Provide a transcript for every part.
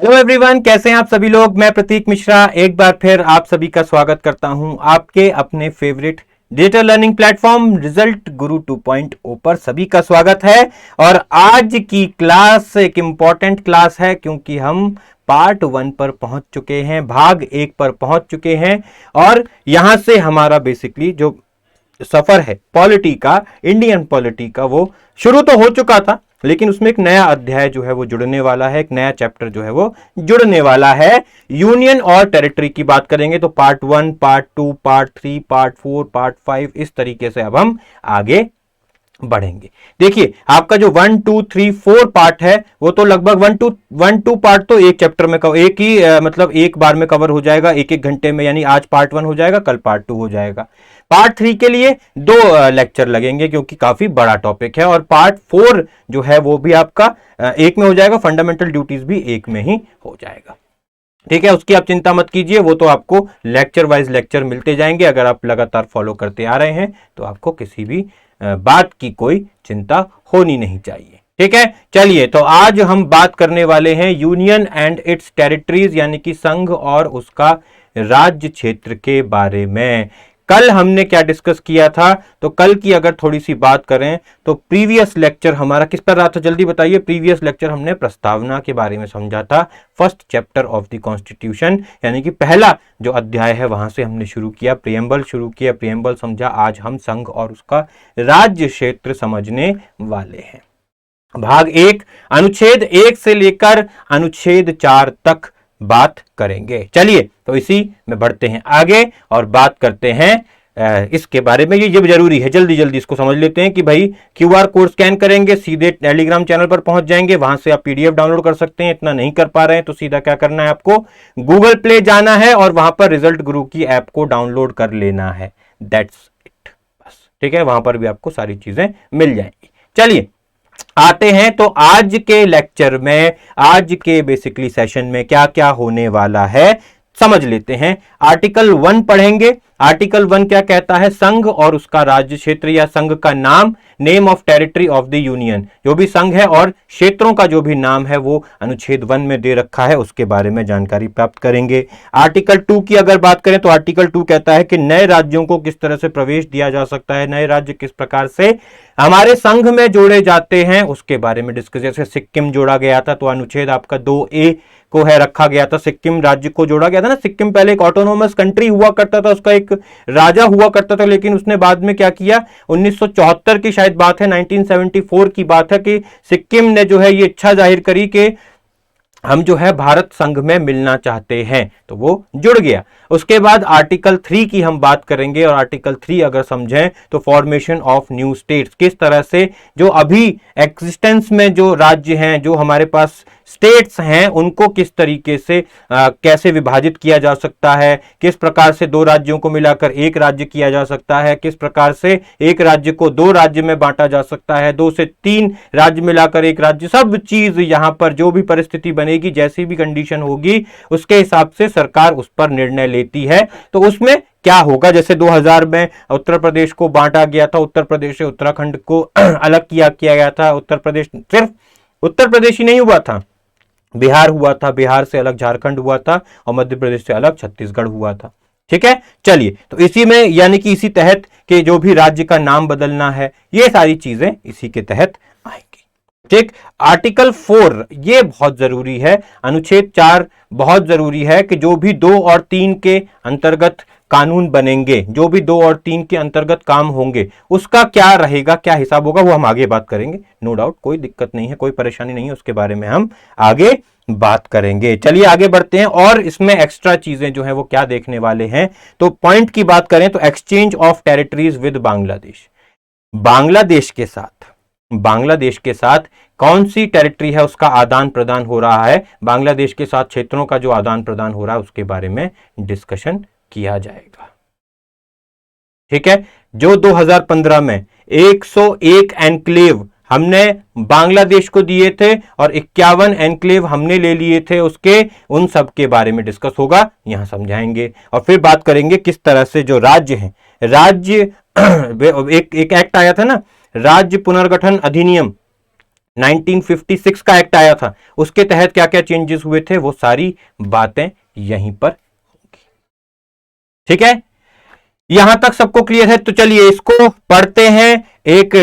Hello everyone, कैसे हैं आप सभी लोग। मैं प्रतीक मिश्रा एक बार फिर आप सभी का स्वागत करता हूं आपके अपने favourite digital learning platform result गुरु 2.0 पर सभी का स्वागत है। और आज की क्लास एक इंपॉर्टेंट क्लास है क्योंकि हम पार्ट 1 पर पहुंच चुके हैं, भाग 1 पर पहुंच चुके हैं। और यहां से हमारा बेसिकली जो सफर है पॉलिटी का, इंडियन पॉलिटी का, वो शुरू तो हो चुका था, लेकिन उसमें एक नया अध्याय जो है वो जुड़ने वाला है, एक नया चैप्टर जो है वो जुड़ने वाला है। यूनियन और टेरिटरी की बात करेंगे तो part 1, part 2, part 3, part 4, part 5, इस तरीके से अब हम आगे बढ़ेंगे। देखिए, आपका जो 1, 2, 3, 4 पार्ट है वो तो लगभग 1 2 पार्ट तो एक चैप्टर में एक ही मतलब एक बार में कवर हो जाएगा, एक एक घंटे में। यानी आज पार्ट 1 हो जाएगा, कल पार्ट 2 हो जाएगा। पार्ट 3 के लिए 2 लेक्चर लगेंगे क्योंकि काफी बड़ा टॉपिक है। और पार्ट 4 जो है वो भी आपका एक में हो जाएगा, फंडामेंटल ड्यूटीज भी एक में ही हो जाएगा। ठीक है, उसकी आप चिंता मत कीजिए, वो तो आपको लेक्चर वाइज लेक्चर मिलते जाएंगे। अगर आप लगातार फॉलो करते आ रहे हैं तो आपको किसी भी बात की कोई चिंता होनी नहीं चाहिए। ठीक है, चलिए तो आज हम बात करने वाले हैं यूनियन एंड इट्स टेरिटरीज, यानी कि संघ और उसका राज्य क्षेत्र के बारे में। कल हमने क्या डिस्कस किया था, तो कल की अगर थोड़ी सी बात करें तो प्रीवियस लेक्चर हमारा किस पर रहा था, जल्दी बताइए। प्रीवियस लेक्चर हमने प्रस्तावना के बारे में समझा था, first chapter of the constitution, यानी कि पहला जो अध्याय है वहां से हमने शुरू किया, प्रियम्बल शुरू किया, प्रियम्बल समझा। आज हम संघ और उसका राज्य क्षेत्र समझने वाले हैं। भाग 1, अनुच्छेद 1 से लेकर अनुच्छेद 4 तक बात करेंगे। चलिए तो इसी में बढ़ते हैं आगे और बात करते हैं इसके बारे में। ये जरूरी है, जल्दी जल्दी इसको समझ लेते हैं कि भाई क्यूआर कोड स्कैन करेंगे, सीधे टेलीग्राम चैनल पर पहुंच जाएंगे, वहां से आप पीडीएफ डाउनलोड कर सकते हैं। इतना नहीं कर पा रहे हैं तो सीधा क्या करना है, आपको गूगल प्ले जाना है और वहां पर रिजल्ट गुरु की ऐप को डाउनलोड कर लेना है। दैट्स इट, बस। ठीक है, वहां पर भी आपको सारी चीजें मिल जाएंगी। चलिए आते हैं तो आज के लेक्चर में, आज के बेसिकली सेशन में क्या क्या होने वाला है समझ लेते हैं। आर्टिकल 1 पढ़ेंगे। आर्टिकल 1 क्या कहता है, संघ और उसका राज्य क्षेत्र या संघ का नाम, name of territory of the union. जो भी संघ है और क्षेत्रों का जो भी नाम है वो अनुच्छेद 1 में दे रखा है, उसके बारे में जानकारी प्राप्त करेंगे। आर्टिकल 2 की अगर बात करें तो आर्टिकल 2 कहता है कि नए राज्यों को किस तरह से प्रवेश दिया जा सकता है, नए राज्य किस प्रकार से हमारे संघ में जोड़े जाते हैं, उसके बारे में डिस्कस। जैसे सिक्किम जोड़ा गया था तो अनुच्छेद आपका 2A को है रखा गया था, सिक्किम राज्य को जोड़ा गया था ना। सिक्किम पहले एक ऑटोनोमस कंट्री हुआ करता था, उसका एक राजा हुआ करता था, लेकिन उसने बाद में क्या किया, 1974 की शायद बात है, 1974 की बात है कि सिक्किम ने जो है ये इच्छा जाहिर करी कि हम जो है भारत संघ में मिलना चाहते हैं, तो वो जुड़ गया। उसके बाद आर्टिकल 3 की हम बात करेंगे और आर्टिकल 3 अगर समझें तो फॉर्मेशन ऑफ न्यू स्टेट्स, किस तरह से जो अभी एग्जिस्टेंस में जो राज्य हैं, जो हमारे पास स्टेट्स हैं, उनको किस तरीके से कैसे विभाजित किया जा सकता है, किस प्रकार से 2 राज्यों को मिलाकर एक राज्य किया जा सकता है, किस प्रकार से एक राज्य को 2 राज्य में बांटा जा सकता है, 2 से 3 राज्य मिलाकर एक राज्य। सब चीज यहां पर जो भी परिस्थिति बनेगी, जैसी भी कंडीशन होगी, उसके हिसाब से सरकार उस पर निर्णय लेती है। तो उसमें क्या होगा, जैसे 2000 में उत्तर प्रदेश को बांटा गया था, उत्तर प्रदेश से उत्तराखंड को अलग किया गया था। उत्तर प्रदेश सिर्फ उत्तर प्रदेश ही नहीं हुआ था, बिहार हुआ था, बिहार से अलग झारखंड हुआ था और मध्य प्रदेश से अलग छत्तीसगढ़ हुआ था। ठीक है, चलिए तो इसी में यानी कि इसी तहत के जो भी राज्य का नाम बदलना है, ये सारी चीजें इसी के तहत आएंगी। ठीक, आर्टिकल 4 ये बहुत जरूरी है, अनुच्छेद 4 बहुत जरूरी है कि जो भी 2 और 3 के अंतर्गत कानून बनेंगे, जो भी 2 और 3 के अंतर्गत काम होंगे, उसका क्या रहेगा, क्या हिसाब होगा, वो हम आगे बात करेंगे। नो डाउट, कोई दिक्कत नहीं है, कोई परेशानी नहीं है, उसके बारे में हम आगे बात करेंगे। चलिए आगे बढ़ते हैं और इसमें एक्स्ट्रा चीजें जो है वो क्या देखने वाले हैं। तो पॉइंट की बात करें तो exchange of territories with Bangladesh, Bangladesh के साथ कौन सी टेरिटरी है उसका आदान प्रदान हो रहा है, बांग्लादेश के साथ क्षेत्रों का जो आदान प्रदान हो रहा है उसके बारे में डिस्कशन किया जाएगा। ठीक है, जो 2015 में 101 एनक्लेव हमने बांग्लादेश को दिए थे और 51 एनक्लेव हमने ले लिए थे उसके, उन सब के बारे में डिस्कस होगा, यहां समझाएंगे। और फिर बात करेंगे किस तरह से जो राज्य हैं, राज्य एक एक्ट आया था ना, राज्य पुनर्गठन अधिनियम, 1956 का एक्ट आया था, उसके तहत क्या क्या चेंजेस हुए थे, वो सारी बातें यहीं पर होंगी। ठीक है, यहां तक सबको क्लियर है? तो चलिए इसको पढ़ते हैं, एक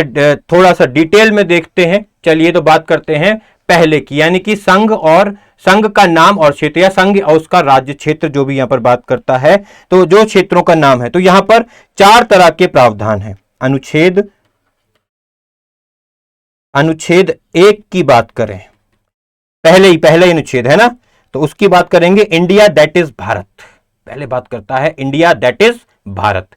थोड़ा सा डिटेल में देखते हैं। चलिए तो बात करते हैं पहले की, यानी कि संघ और संघ का नाम और क्षेत्र, या संघ और उसका राज्य क्षेत्र, जो भी यहां पर बात करता है, तो जो क्षेत्रों का नाम है, तो यहां पर 4 तरह के प्रावधान हैं। अनुच्छेद 1 की बात करें, पहले ही अनुच्छेद है ना, तो उसकी बात करेंगे, इंडिया दैट इज भारत। पहले बात करता है इंडिया दैट इज भारत।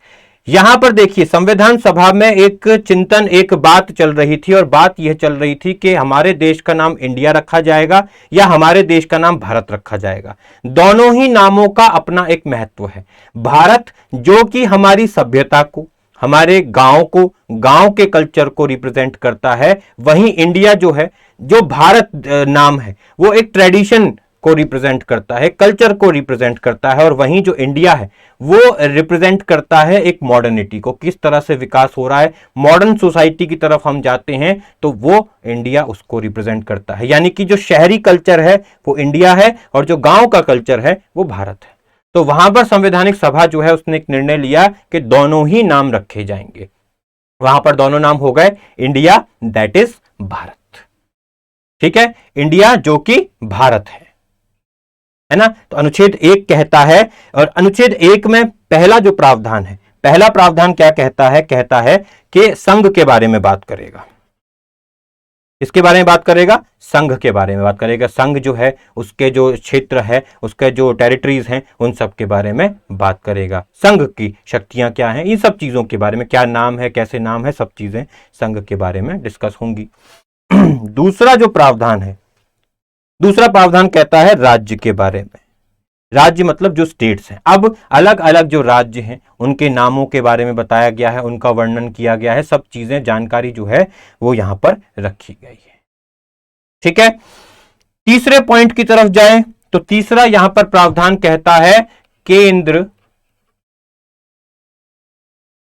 यहां पर देखिए, संविधान सभा में एक चिंतन, एक बात चल रही थी, और बात यह चल रही थी कि हमारे देश का नाम इंडिया रखा जाएगा या हमारे देश का नाम भारत रखा जाएगा। दोनों ही नामों का अपना एक महत्व है। भारत जो कि हमारी सभ्यता को, हमारे गांव को, गांव के कल्चर को रिप्रेजेंट करता है, वहीं इंडिया जो है, जो भारत नाम है, वो एक ट्रेडिशन को रिप्रेजेंट करता है, कल्चर को रिप्रेजेंट करता है, और वहीं जो इंडिया है वो रिप्रेजेंट करता है एक मॉडर्निटी को, किस तरह से विकास हो रहा है, मॉडर्न सोसाइटी की तरफ हम जाते हैं, तो वो इंडिया उसको रिप्रेजेंट करता है। यानी कि जो शहरी कल्चर है वो इंडिया है, और जो गांव का कल्चर है वो भारत है। तो वहां पर संवैधानिक सभा जो है उसने एक निर्णय लिया कि दोनों ही नाम रखे जाएंगे। वहां पर दोनों नाम हो गए इंडिया दैट इज भारत। ठीक है, इंडिया जो कि भारत है ना। तो अनुच्छेद 1 कहता है, और अनुच्छेद 1 में पहला जो प्रावधान है, पहला प्रावधान क्या कहता है? कहता है कि संघ के बारे में बात करेगा। इसके बारे में बात करेगा, संघ के बारे में बात करेगा। संघ जो है उसके जो क्षेत्र है, उसके जो टेरिटरीज हैं, उन सब के बारे में बात करेगा। संघ की शक्तियां क्या हैं, इन सब चीजों के बारे में, क्या नाम है, कैसे नाम है, सब चीजें संघ के बारे में डिस्कस होंगी। दूसरा जो प्रावधान है, दूसरा प्रावधान कहता है राज्य के बारे में। राज्य मतलब जो स्टेट्स हैं। अब अलग अलग जो राज्य हैं उनके नामों के बारे में बताया गया है, उनका वर्णन किया गया है, सब चीजें, जानकारी जो है वो यहां पर रखी गई है। ठीक है, तीसरे पॉइंट की तरफ जाएं तो तीसरा यहां पर प्रावधान कहता है केंद्र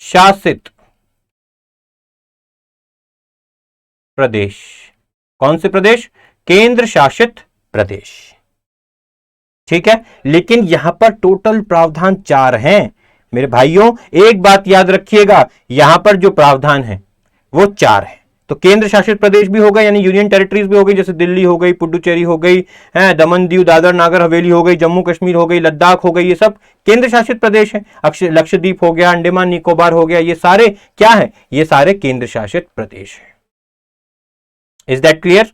शासित प्रदेश। कौन से प्रदेश? केंद्र शासित प्रदेश। ठीक है, लेकिन यहां पर टोटल प्रावधान 4 हैं मेरे भाइयों। एक बात याद रखिएगा, यहां पर जो प्रावधान है वो 4 है। तो केंद्र शासित प्रदेश भी हो गए, यानी यूनियन टेरिटरीज भी हो गई, जैसे दिल्ली हो गई, पुडुचेरी हो गई, है दमन दीव दादर नागर हवेली हो गई, जम्मू कश्मीर हो गई, लद्दाख हो गई, ये सब केंद्र शासित प्रदेश है। लक्षद्वीप हो गया, अंडमान निकोबार हो गया, ये सारे क्या है? ये सारे केंद्र शासित प्रदेश है। Is that clear?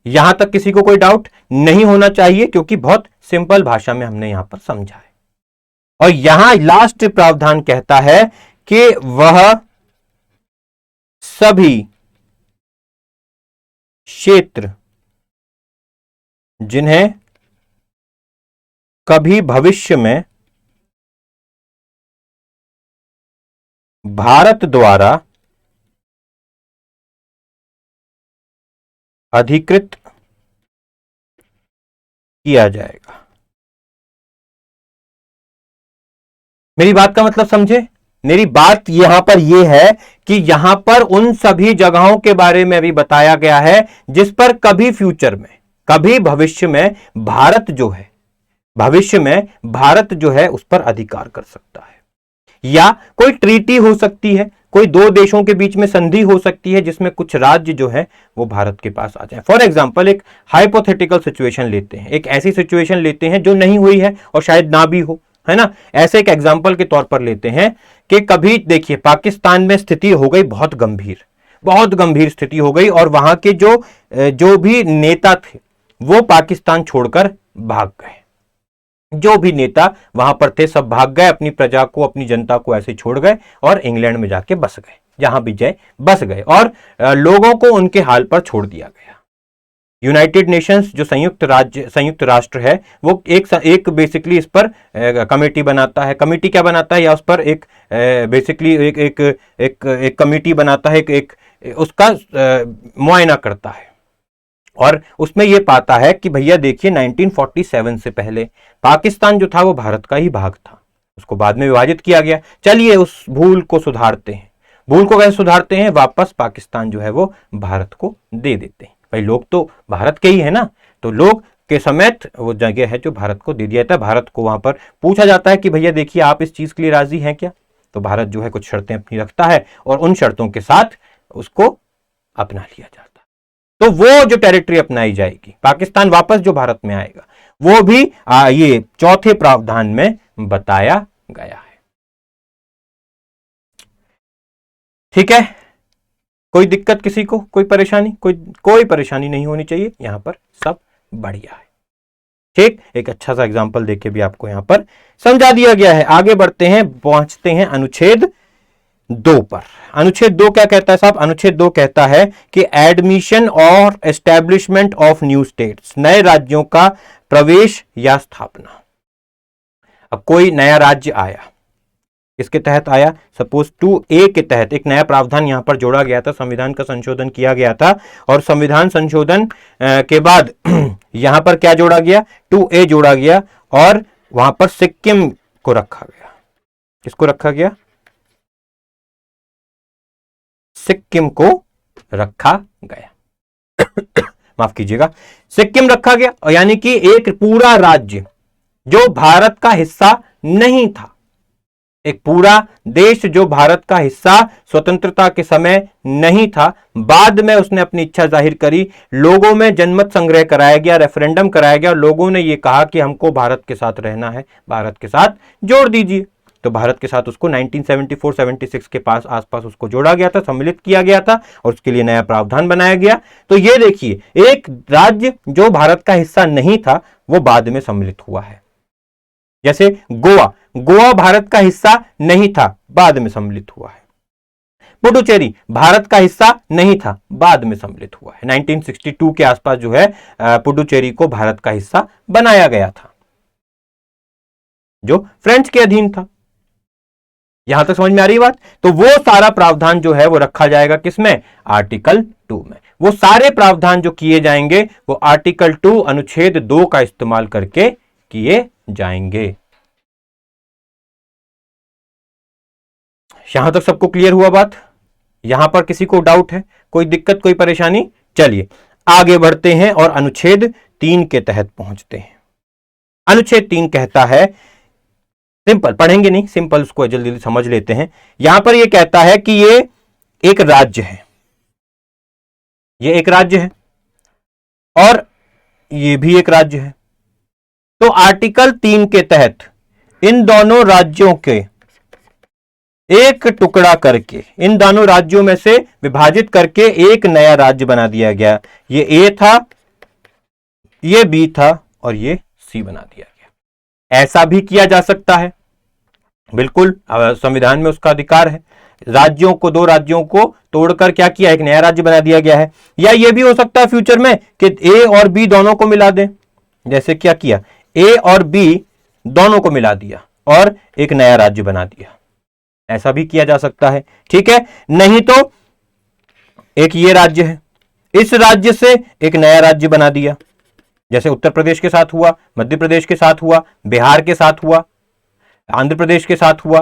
यहां तक किसी को कोई डाउट नहीं होना चाहिए, क्योंकि बहुत सिंपल भाषा में हमने यहां पर समझा है। और यहां लास्ट प्रावधान कहता है कि वह सभी क्षेत्र जिन्हें कभी भविष्य में भारत द्वारा अधिकृत किया जाएगा। मेरी बात का मतलब समझे? मेरी बात यहां पर यह है कि यहां पर उन सभी जगहों के बारे में भी बताया गया है जिस पर कभी फ्यूचर में, कभी भविष्य में भारत जो है, भविष्य में भारत जो है उस पर अधिकार कर सकता है, या कोई ट्रीटी हो सकती है, कोई दो देशों के बीच में संधि हो सकती है जिसमें कुछ राज्य जो है वो भारत के पास आ जाए। फॉर एग्जांपल एक हाइपोथेटिकल सिचुएशन लेते हैं, एक ऐसी सिचुएशन लेते हैं जो नहीं हुई है और शायद ना भी हो, है ना। ऐसे एक एग्जांपल के तौर पर लेते हैं कि कभी देखिए पाकिस्तान में स्थिति हो गई बहुत गंभीर, बहुत गंभीर स्थिति हो गई, और वहां के जो भी नेता थे वो पाकिस्तान छोड़कर भाग गए। जो भी नेता वहां पर थे सब भाग गए, अपनी प्रजा को, अपनी जनता को ऐसे छोड़ गए और इंग्लैंड में जाके बस गए, जहां भी जाए बस गए, और लोगों को उनके हाल पर छोड़ दिया गया। यूनाइटेड नेशंस जो संयुक्त राष्ट्र है वो एक बेसिकली इस पर कमेटी बनाता है। कमेटी क्या बनाता है, या उस पर एक बेसिकली एक कमेटी बनाता है, एक उसका मुआयना करता है, और उसमें यह पाता है कि भैया देखिए 1947 से पहले पाकिस्तान जो था वो भारत का ही भाग था, उसको बाद में विभाजित किया गया। चलिए उस भूल को सुधारते हैं। भूल को कैसे सुधारते हैं? वापस पाकिस्तान जो है वो भारत को दे देते हैं। भाई लोग तो भारत के ही है ना, तो लोग के समेत वो जगह है जो भारत को दे दिया जाता है। भारत को वहां पर पूछा जाता है कि भैया देखिए आप इस चीज के लिए राजी हैं क्या, तो भारत जो है कुछ शर्तें अपनी रखता है और उन शर्तों के साथ उसको अपना लिया जाता है। तो वो जो टेरिटरी अपनाई जाएगी, पाकिस्तान वापस जो भारत में आएगा, वो भी ये चौथे प्रावधान में बताया गया है। ठीक है, कोई दिक्कत किसी को, कोई परेशानी? कोई परेशानी नहीं होनी चाहिए, यहां पर सब बढ़िया है। ठीक, एक अच्छा सा एग्जांपल देके भी आपको यहां पर समझा दिया गया है। आगे बढ़ते हैं, पहुंचते हैं अनुच्छेद 2 पर। अनुच्छेद 2 क्या कहता है साहब? अनुच्छेद 2 कहता है कि एडमिशन और एस्टैब्लिशमेंट ऑफ न्यू स्टेट्स, नए राज्यों का प्रवेश या स्थापना। अब कोई नया राज्य आया, इसके तहत आया, सपोज 2A के तहत एक नया प्रावधान यहां पर जोड़ा गया था, संविधान का संशोधन किया गया था, और संविधान संशोधन के बाद यहां पर क्या जोड़ा गया? 2A जोड़ा गया, और वहां पर सिक्किम को रखा गया। किसको रखा गया? सिक्किम को रखा गया। माफ कीजिएगा, सिक्किम रखा गया, यानी कि एक पूरा राज्य जो भारत का हिस्सा नहीं था, एक पूरा देश जो भारत का हिस्सा स्वतंत्रता के समय नहीं था, बाद में उसने अपनी इच्छा जाहिर करी, लोगों में जनमत संग्रह कराया गया, रेफरेंडम कराया गया, और लोगों ने यह कहा कि हमको भारत के साथ रहना है, भारत के साथ जोड़ दीजिए। तो भारत के साथ उसको 1974-76 के पास आसपास उसको जोड़ा गया था, सम्मिलित किया गया था, और उसके लिए नया प्रावधान बनाया गया। तो ये देखिए, एक राज्य जो भारत का हिस्सा नहीं था वो बाद में सम्मिलित हुआ है। जैसे गोवा भारत का हिस्सा नहीं था, बाद में सम्मिलित हुआ है। पुडुचेरी भारत का हिस्सा नहीं था, बाद में सम्मिलित हुआ है। 1962 के आसपास जो है पुडुचेरी को भारत का हिस्सा बनाया गया था, जो फ्रेंच के अधीन था। यहां तक समझ में आ रही बात? तो वो सारा प्रावधान जो है वो रखा जाएगा किसमें? आर्टिकल 2 में। वो सारे प्रावधान जो किए जाएंगे वो आर्टिकल 2 अनुच्छेद 2 का इस्तेमाल करके किए जाएंगे। यहां तक सबको क्लियर हुआ बात? यहां पर किसी को डाउट है, कोई दिक्कत, कोई परेशानी? चलिए आगे बढ़ते हैं और अनुच्छेद 3 के तहत पहुंचते हैं। अनुच्छेद 3 कहता है, सिंपल पढ़ेंगे नहीं, सिंपल उसको जल्दी जल्दी समझ लेते हैं। यहां पर यह कहता है कि ये एक राज्य है, ये एक राज्य है और ये भी एक राज्य है। तो आर्टिकल 3 के तहत इन दोनों राज्यों के एक टुकड़ा करके, इन दोनों राज्यों में से विभाजित करके एक नया राज्य बना दिया गया। ये ए था, ये बी था और ये सी बना दिया गया। ऐसा भी किया जा सकता है, बिल्कुल संविधान में उसका अधिकार है। राज्यों को, दो राज्यों को तोड़कर क्या किया, एक नया राज्य बना दिया गया है। या यह भी हो सकता है फ्यूचर में कि ए और बी दोनों को मिला दें, जैसे क्या किया, ए और बी दोनों को मिला दिया और एक नया राज्य बना दिया। ऐसा भी किया जा सकता है, ठीक है। नहीं तो एक ये राज्य है, इस राज्य से एक नया राज्य बना दिया, जैसे उत्तर प्रदेश के साथ हुआ, मध्य प्रदेश के साथ हुआ, बिहार के साथ हुआ, आंध्र प्रदेश के साथ हुआ,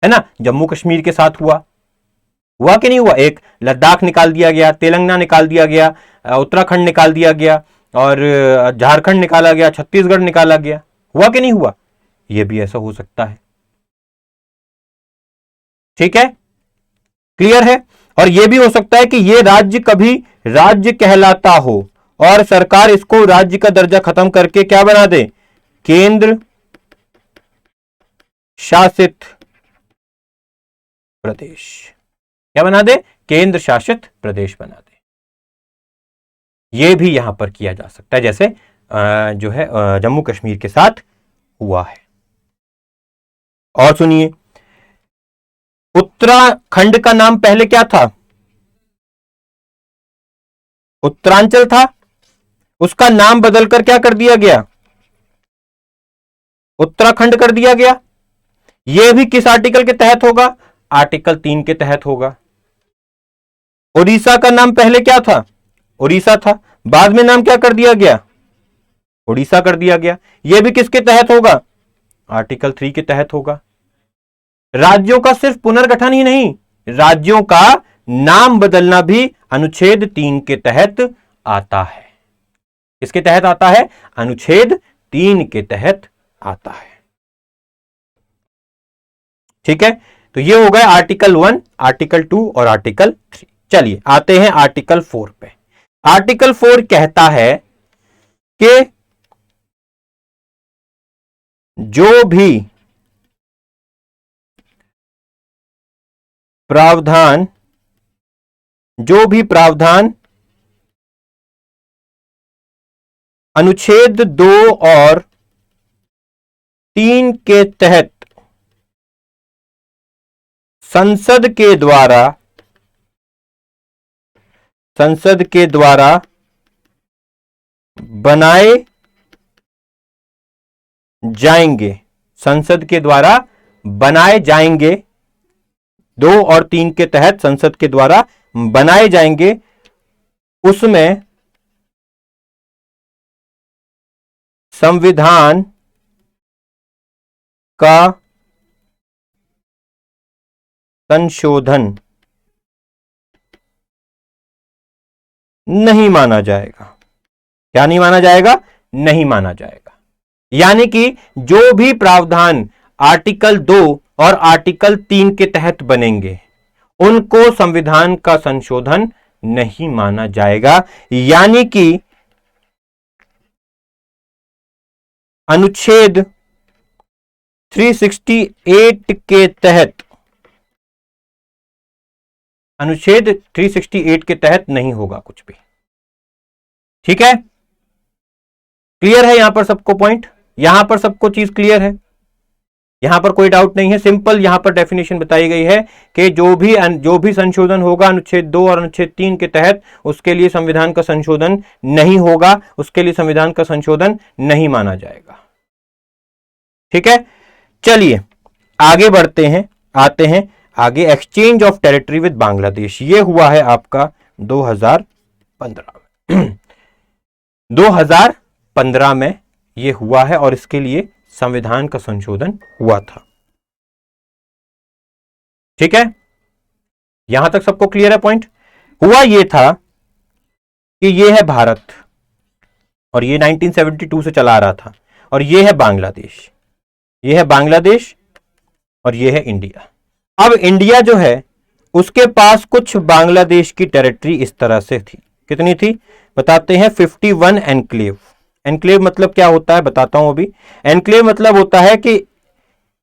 है ना, जम्मू कश्मीर के साथ हुआ कि नहीं हुआ? एक लद्दाख निकाल दिया गया, तेलंगाना निकाल दिया गया, उत्तराखंड निकाल दिया गया, और झारखंड निकाला गया, छत्तीसगढ़ निकाला गया, हुआ कि नहीं हुआ? यह भी ऐसा हो सकता है, ठीक है, क्लियर है। और यह भी हो सकता है कि यह राज्य कभी राज्य कहलाता हो और सरकार इसको राज्य का दर्जा खत्म करके क्या बना दे, केंद्र शासित प्रदेश। क्या बना दे? केंद्र शासित प्रदेश बना दे। यह भी यहां पर किया जा सकता है, जैसे जो है जम्मू कश्मीर के साथ हुआ है। और सुनिए, उत्तराखंड का नाम पहले क्या था? उत्तरांचल था, उसका नाम बदलकर क्या कर दिया गया? उत्तराखंड कर दिया गया। यह भी किस आर्टिकल के तहत होगा? आर्टिकल 3 के तहत होगा। उड़ीसा का नाम पहले क्या था? उड़ीसा था, बाद में नाम क्या कर दिया गया? उड़ीसा कर दिया गया। यह भी किसके तहत होगा? आर्टिकल 3 के तहत होगा। राज्यों का सिर्फ पुनर्गठन ही नहीं, राज्यों का नाम बदलना भी अनुच्छेद 3 के तहत आता है। किसके तहत आता है? अनुच्छेद 3 के तहत आता है। ठीक है, तो ये हो गए आर्टिकल 1, आर्टिकल 2 और आर्टिकल 3। चलिए आते हैं आर्टिकल 4 पे। आर्टिकल 4 कहता है कि जो भी प्रावधान अनुच्छेद 2 और 3 के तहत संसद के द्वारा बनाए जाएंगे 2 और 3 के तहत संसद के द्वारा बनाए जाएंगे, उसमें संविधान का संशोधन नहीं माना जाएगा। क्या नहीं माना जाएगा? नहीं माना जाएगा। यानी कि जो भी प्रावधान आर्टिकल 2 और आर्टिकल 3 के तहत बनेंगे उनको संविधान का संशोधन नहीं माना जाएगा। यानी कि अनुच्छेद 368 के तहत नहीं होगा कुछ भी। ठीक है, क्लियर है यहां पर सबको पॉइंट? यहां पर सबको चीज क्लियर है? यहां पर कोई डाउट नहीं है? सिंपल यहां पर डेफिनेशन बताई गई है कि जो भी संशोधन होगा अनुच्छेद 2 और अनुच्छेद 3 के तहत, उसके लिए संविधान का संशोधन नहीं होगा, उसके लिए संविधान का संशोधन नहीं माना जाएगा। ठीक है, चलिए आगे बढ़ते हैं, आते हैं आगे। Exchange of territory with Bangladesh, ये हुआ है आपका 2015 में। 2015 में ये हुआ है और इसके लिए संविधान का संशोधन हुआ था। ठीक है, यहां तक सबको क्लियर है पॉइंट? हुआ ये था कि ये है भारत और ये 1972 से चला आ रहा था, और ये है बांग्लादेश, ये है बांग्लादेश और ये है इंडिया। अब इंडिया जो है उसके पास कुछ बांग्लादेश की टेरिटरी इस तरह से थी। कितनी थी बताते हैं? 51 एनक्लेव। एनक्लेव मतलब क्या होता है बताता हूं अभी। एनक्लेव मतलब होता है कि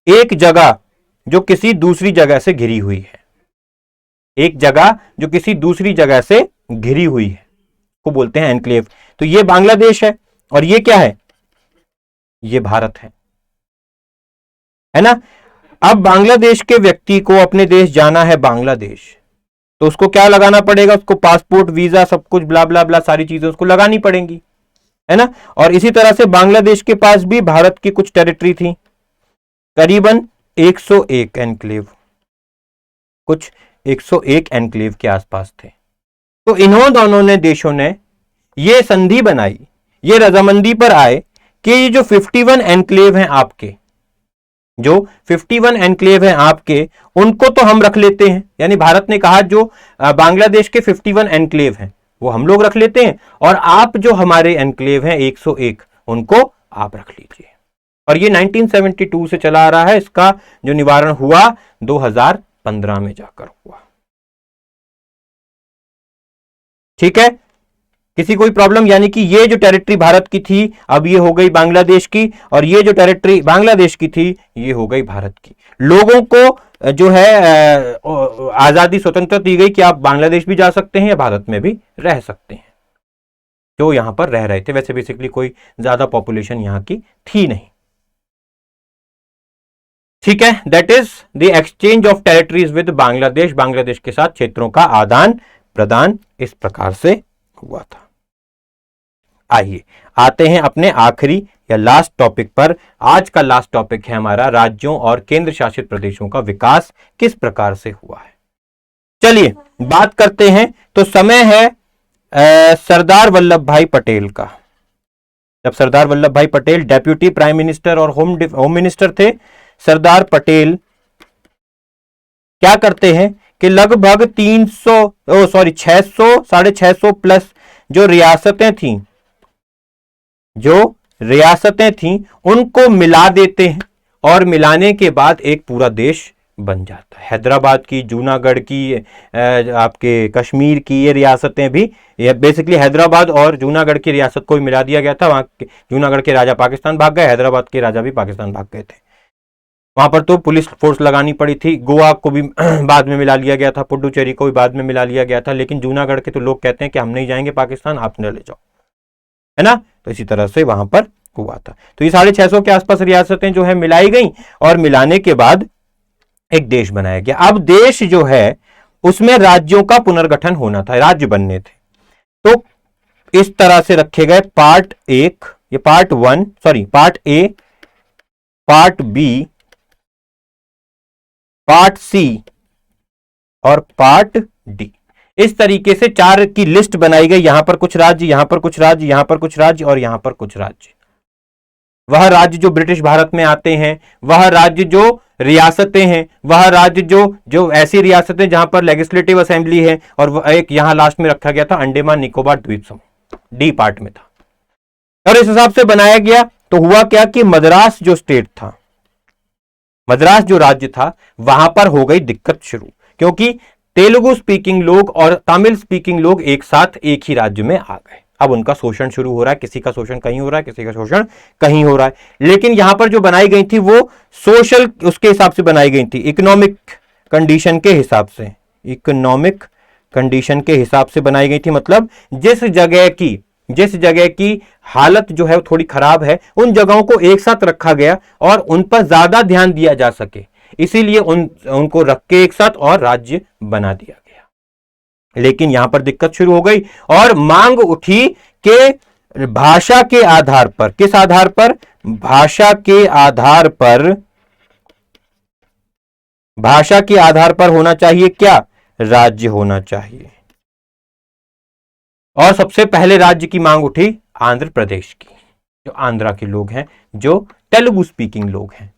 एक जगह जो किसी दूसरी जगह से घिरी हुई है, एक जगह जो किसी दूसरी जगह से घिरी हुई है को बोलते हैं एनक्लेव। तो ये बांग्लादेश है और ये क्या है? ये भारत है ना। अब बांग्लादेश के व्यक्ति को अपने देश जाना है बांग्लादेश, तो उसको क्या लगाना पड़ेगा? उसको पासपोर्ट, वीजा, सब कुछ ब्ला ब्ला ब्ला सारी चीजें उसको लगानी पड़ेंगी, है ना। और इसी तरह से बांग्लादेश के पास भी भारत की कुछ टेरिटरी थी, करीबन 101 एनक्लेव, कुछ 101 एनक्लेव के आसपास थे। तो इन्हों दोनों ने देशों ने ये संधि बनाई, ये रजामंदी पर आए कि ये जो 51 एनक्लेव हैं आपके, जो 51 एनक्लेव हैं आपके, उनको तो हम रख लेते हैं। यानी भारत ने कहा जो बांग्लादेश के 51 एनक्लेव हैं वो हम लोग रख लेते हैं, और आप जो हमारे एनक्लेव हैं 101 उनको आप रख लीजिए। और ये 1972 से चला आ रहा है। इसका जो निवारण हुआ 2015 में जाकर हुआ। ठीक है, किसी कोई प्रॉब्लम? यानी कि ये जो टेरिटरी भारत की थी अब ये हो गई बांग्लादेश की, और ये जो टेरिटरी बांग्लादेश की थी ये हो गई भारत की। लोगों को जो है आजादी, स्वतंत्रता दी गई कि आप बांग्लादेश भी जा सकते हैं या भारत में भी रह सकते हैं, जो यहां पर रह रहे थे। वैसे बेसिकली कोई ज्यादा पॉपुलेशन यहां की थी नहीं। ठीक है, that is the exchange of territories with Bangladesh. Bangladesh के साथ क्षेत्रों का आदान प्रदान इस प्रकार से हुआ था। आइए आते हैं अपने आखिरी या लास्ट टॉपिक पर। आज का लास्ट टॉपिक है हमारा राज्यों और केंद्र शासित प्रदेशों का विकास किस प्रकार से हुआ है। चलिए बात करते हैं। तो समय है सरदार वल्लभ भाई पटेल का। जब सरदार वल्लभ भाई पटेल डेप्यूटी प्राइम मिनिस्टर और होम मिनिस्टर थे, सरदार पटेल क्या करते हैं कि लगभग 600 प्लस जो रियासतें थीं उनको मिला देते हैं और मिलाने के बाद एक पूरा देश बन जाता है। हैदराबाद की, जूनागढ़ की, आपके कश्मीर की ये रियासतें भी, ये बेसिकली हैदराबाद और जूनागढ़ की रियासत को भी मिला दिया गया था। वहां जूनागढ़ के राजा पाकिस्तान भाग गए, हैदराबाद के राजा भी पाकिस्तान भाग गए थे। वहां पर तो पुलिस फोर्स लगानी पड़ी थी। गोवा को भी बाद में मिला लिया गया था, पुडुचेरी को भी बाद में मिला लिया गया था, लेकिन जूनागढ़ के तो लोग कहते हैं कि हम नहीं जाएंगे पाकिस्तान, आप न ले जाओ, है ना। तो इसी तरह से वहां पर हुआ था। तो ये 650 के आसपास रियासतें जो है मिलाई गई और मिलाने के बाद एक देश बनाया गया। अब देश जो है उसमें राज्यों का पुनर्गठन होना था, राज्य बनने थे। तो इस तरह से रखे गए part A, part A, part B, part C और पार्ट डी। इस तरीके से 4 की लिस्ट बनाई गई। यहां पर कुछ राज्य, यहां पर कुछ राज्य, यहां पर कुछ राज्य और यहां पर कुछ राज्य। वह राज्य जो ब्रिटिश भारत में आते हैं, वह राज्य जो रियासतें हैं, वह राज्य जो ऐसी रियासतें जहां पर लेजिस्लेटिव असेंबली है, और एक यहां लास्ट में रखा गया था अंडमान निकोबार द्वीप समूह, डी पार्ट में था। और इस हिसाब से बनाया गया। तो हुआ क्या कि मद्रास जो स्टेट था, मद्रास जो राज्य था, वहां पर हो गई दिक्कत शुरू, क्योंकि तेलुगु स्पीकिंग लोग और तमिल स्पीकिंग लोग एक साथ एक ही राज्य में आ गए। अब उनका शोषण शुरू हो रहा है, किसी का शोषण कहीं हो रहा है, किसी का शोषण कहीं हो रहा है। लेकिन यहां पर जो बनाई गई थी वो सोशल उसके हिसाब से बनाई गई थी, इकोनॉमिक कंडीशन के हिसाब से, इकोनॉमिक कंडीशन के हिसाब से बनाई गई थी। मतलब जिस जगह की हालत जो है वो थोड़ी खराब है, उन जगहों को एक साथ रखा गया और उन पर ज्यादा ध्यान दिया जा सके, इसीलिए उनको रख के एक साथ और राज्य बना दिया गया। लेकिन यहां पर दिक्कत शुरू हो गई और मांग उठी कि भाषा के आधार पर, किस आधार पर? भाषा के आधार पर, भाषा के आधार पर होना चाहिए क्या? राज्य होना चाहिए। और सबसे पहले राज्य की मांग उठी आंध्र प्रदेश की, जो आंध्रा के लोग हैं, जो तेलुगु स्पीकिंग लोग हैं।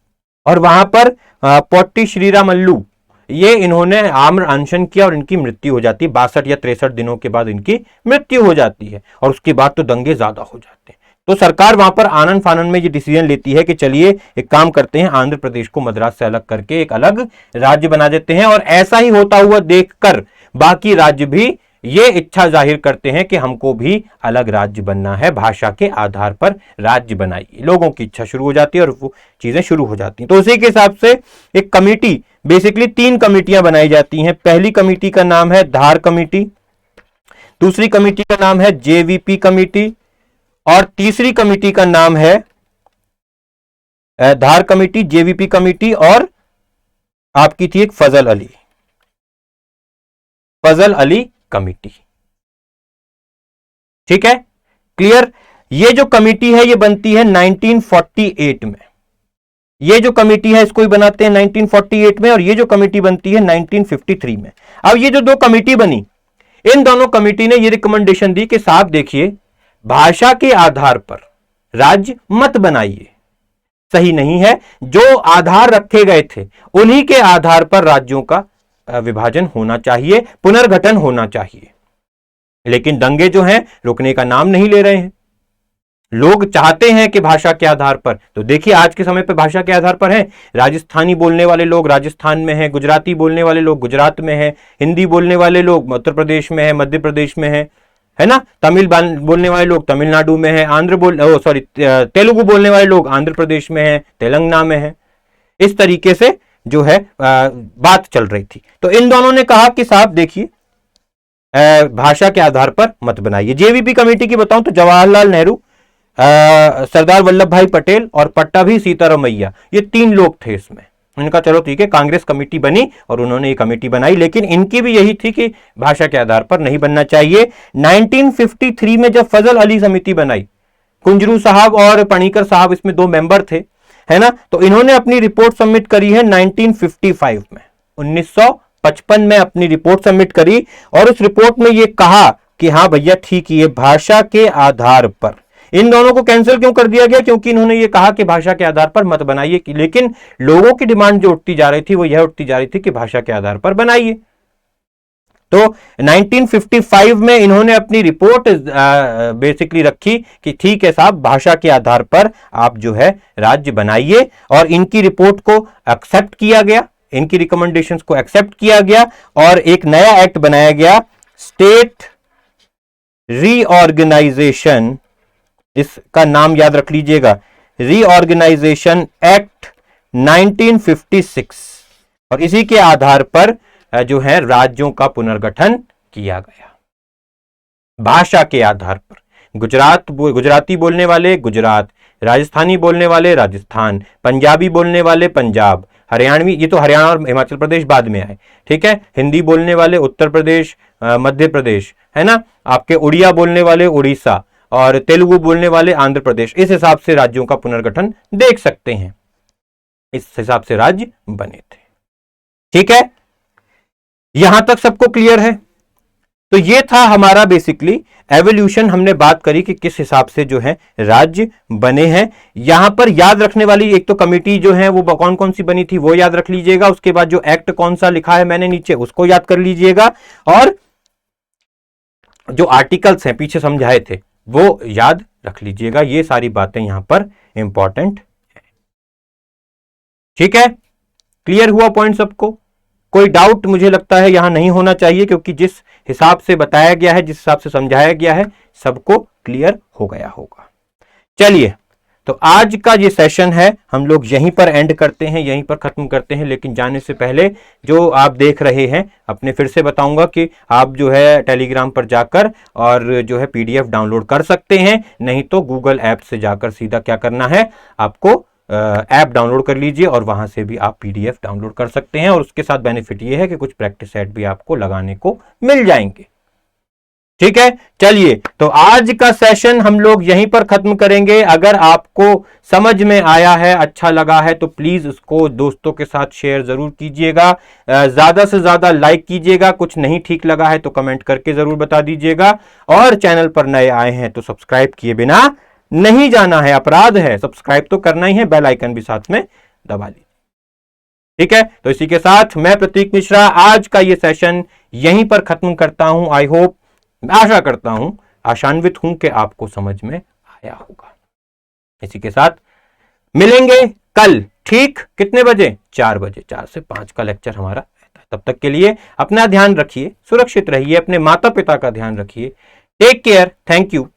और वहां पर पोट्टी श्रीरामल्लू, ये इन्होंने आम्र अनशन किया और इनकी मृत्यु हो जाती है। 62 या 63 दिनों के बाद इनकी मृत्यु हो जाती है और उसके बाद तो दंगे ज्यादा हो जाते हैं। तो सरकार वहां पर आनन फानन में ये डिसीजन लेती है कि चलिए एक काम करते हैं, आंध्र प्रदेश को मद्रास से अलग करके एक अलग राज्य बना देते हैं। और ऐसा ही होता हुआ देखकर बाकी राज्य भी ये इच्छा जाहिर करते हैं कि हमको भी अलग राज्य बनना है, भाषा के आधार पर राज्य बनाइए। लोगों की इच्छा शुरू हो जाती है और वो चीजें शुरू हो जाती हैं। तो उसी के हिसाब से एक कमेटी, बेसिकली 3 कमेटियां बनाई जाती हैं। पहली कमेटी का नाम है धार कमेटी, दूसरी कमेटी का नाम है जेवीपी कमेटी और तीसरी कमेटी का नाम है धार कमेटी, जेवीपी कमेटी और आपकी थी एक फजल अली कमेटी। ठीक है, क्लियर। ये जो कमेटी है ये बनती है 1948 में। ये जो कमेटी है इसको ही बनाते हैं 1948 में और ये जो कमेटी बनती है 1953 में। अब ये जो 2 कमेटी बनी, इन दोनों कमेटी ने ये रिकमेंडेशन दी कि साहब देखिए, भाषा के आधार पर राज्य मत बनाइए, सही नहीं है। जो आधार रखे गए थे उन्हीं के आधार पर राज्यों का विभाजन होना चाहिए, पुनर्गठन होना चाहिए। लेकिन दंगे जो हैं रुकने का नाम नहीं ले रहे हैं। लोग चाहते हैं कि भाषा के आधार पर, तो देखिए आज के समय पर भाषा के आधार पर है। राजस्थानी बोलने वाले लोग राजस्थान में हैं, गुजराती बोलने वाले लोग गुजरात में हैं, हिंदी बोलने वाले लोग उत्तर प्रदेश में है, मध्य प्रदेश में है ना। तमिल बोलने वाले लोग तमिलनाडु में है, तेलुगु बोलने वाले लोग आंध्र प्रदेश में है, तेलंगाना में है। इस तरीके से जो है बात चल रही थी। तो इन दोनों ने कहा कि साहब देखिए, भाषा के आधार पर मत बनाइए। जेवीपी कमेटी की बताऊं तो जवाहरलाल नेहरू, सरदार वल्लभ भाई पटेल और पट्टाभी सीतारामैया, ये 3 लोग थे इसमें। इनका चलो ठीक है, कांग्रेस कमेटी बनी और उन्होंने ये कमेटी बनाई, लेकिन इनकी भी यही थी कि भाषा के आधार पर नहीं बनना चाहिए। 1953 में जब फजल अली समिति बनाई, कुंजरू साहब और पणिकर साहब इसमें 2 मेंबर थे, है ना। तो इन्होंने अपनी रिपोर्ट सबमिट करी है 1955 में, 1955 में अपनी रिपोर्ट सबमिट करी और उस रिपोर्ट में यह कहा कि हाँ भैया ठीक है, भाषा के आधार पर। इन दोनों को कैंसिल क्यों कर दिया गया? क्योंकि इन्होंने ये कहा कि भाषा के आधार पर मत बनाइए, लेकिन लोगों की डिमांड जो उठती जा रही थी वो यह उठती जा रही थी कि भाषा के आधार पर बनाइए। तो 1955 में इन्होंने अपनी रिपोर्ट बेसिकली रखी कि ठीक है साहब, भाषा के आधार पर आप जो है राज्य बनाइए, और इनकी रिपोर्ट को एक्सेप्ट किया गया, इनकी रिकमेंडेशंस को एक्सेप्ट किया गया और एक नया एक्ट बनाया गया, स्टेट रीऑर्गेनाइजेशन, इसका नाम याद रख लीजिएगा, रीऑर्गेनाइजेशन एक्ट 1956, और इसी के आधार पर जो है राज्यों का पुनर्गठन किया गया भाषा के आधार पर। गुजराती बोलने वाले गुजरात, राजस्थानी बोलने वाले राजस्थान, पंजाबी बोलने वाले पंजाब, हरियाणवी, ये तो हरियाणा और हिमाचल प्रदेश बाद में आए, ठीक है, हिंदी बोलने वाले उत्तर प्रदेश, मध्य प्रदेश, है ना, आपके उड़िया बोलने वाले उड़ीसा, और तेलुगु बोलने वाले आंध्र प्रदेश। इस हिसाब से राज्यों का पुनर्गठन देख सकते हैं, इस हिसाब से राज्य बने थे। ठीक है, यहां तक सबको क्लियर है? तो ये था हमारा बेसिकली एवोल्यूशन, हमने बात करी कि किस हिसाब से जो है राज्य बने हैं। यहां पर याद रखने वाली एक तो कमेटी जो है वो कौन कौन सी बनी थी वो याद रख लीजिएगा, उसके बाद जो एक्ट कौन सा लिखा है मैंने नीचे उसको याद कर लीजिएगा, और जो आर्टिकल्स हैं पीछे समझाए थे वो याद रख लीजिएगा। ये सारी बातें यहां पर इंपॉर्टेंट है। ठीक है, क्लियर हुआ पॉइंट सबको? कोई डाउट मुझे लगता है यहां नहीं होना चाहिए, क्योंकि जिस हिसाब से बताया गया है, जिस हिसाब से समझाया गया है, सबको क्लियर हो गया होगा। चलिए, तो आज का ये सेशन है हम लोग यहीं पर एंड करते हैं, यहीं पर खत्म करते हैं। लेकिन जाने से पहले जो आप देख रहे हैं, अपने फिर से बताऊंगा कि आप जो है टेलीग्राम पर जाकर और जो है पीडीएफ डाउनलोड कर सकते हैं, नहीं तो गूगल ऐप से जाकर सीधा क्या करना है, आपको ऐप डाउनलोड कर लीजिए और वहां से भी आप पीडीएफ डाउनलोड कर सकते हैं। और उसके साथ बेनिफिट ये है कि कुछ प्रैक्टिस सेट भी आपको लगाने को मिल जाएंगे। ठीक है, चलिए, तो आज का सेशन हम लोग यहीं पर खत्म करेंगे। अगर आपको समझ में आया है, अच्छा लगा है, तो प्लीज उसको दोस्तों के साथ शेयर जरूर कीजिएगा, ज्यादा से ज्यादा लाइक कीजिएगा। कुछ नहीं ठीक लगा है तो कमेंट करके जरूर बता दीजिएगा, और चैनल पर नए आए हैं तो सब्सक्राइब किए बिना नहीं जाना है, अपराध है, सब्सक्राइब तो करना ही है, बेल आइकन भी साथ में दबा लीजिए। ठीक है, तो इसी के साथ मैं प्रतीक मिश्रा आज का ये सेशन यहीं पर खत्म करता हूं। आई होप, आशा करता हूं, आशान्वित हूं कि आपको समझ में आया होगा। इसी के साथ मिलेंगे कल, ठीक कितने बजे? 4 बजे, 4 से 5 का लेक्चर हमारा रहता है। तब तक के लिए अपना ध्यान रखिए, सुरक्षित रहिए, अपने माता पिता का ध्यान रखिए। टेक केयर, थैंक यू,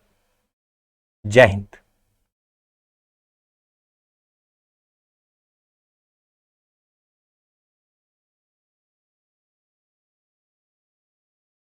जय हिंद।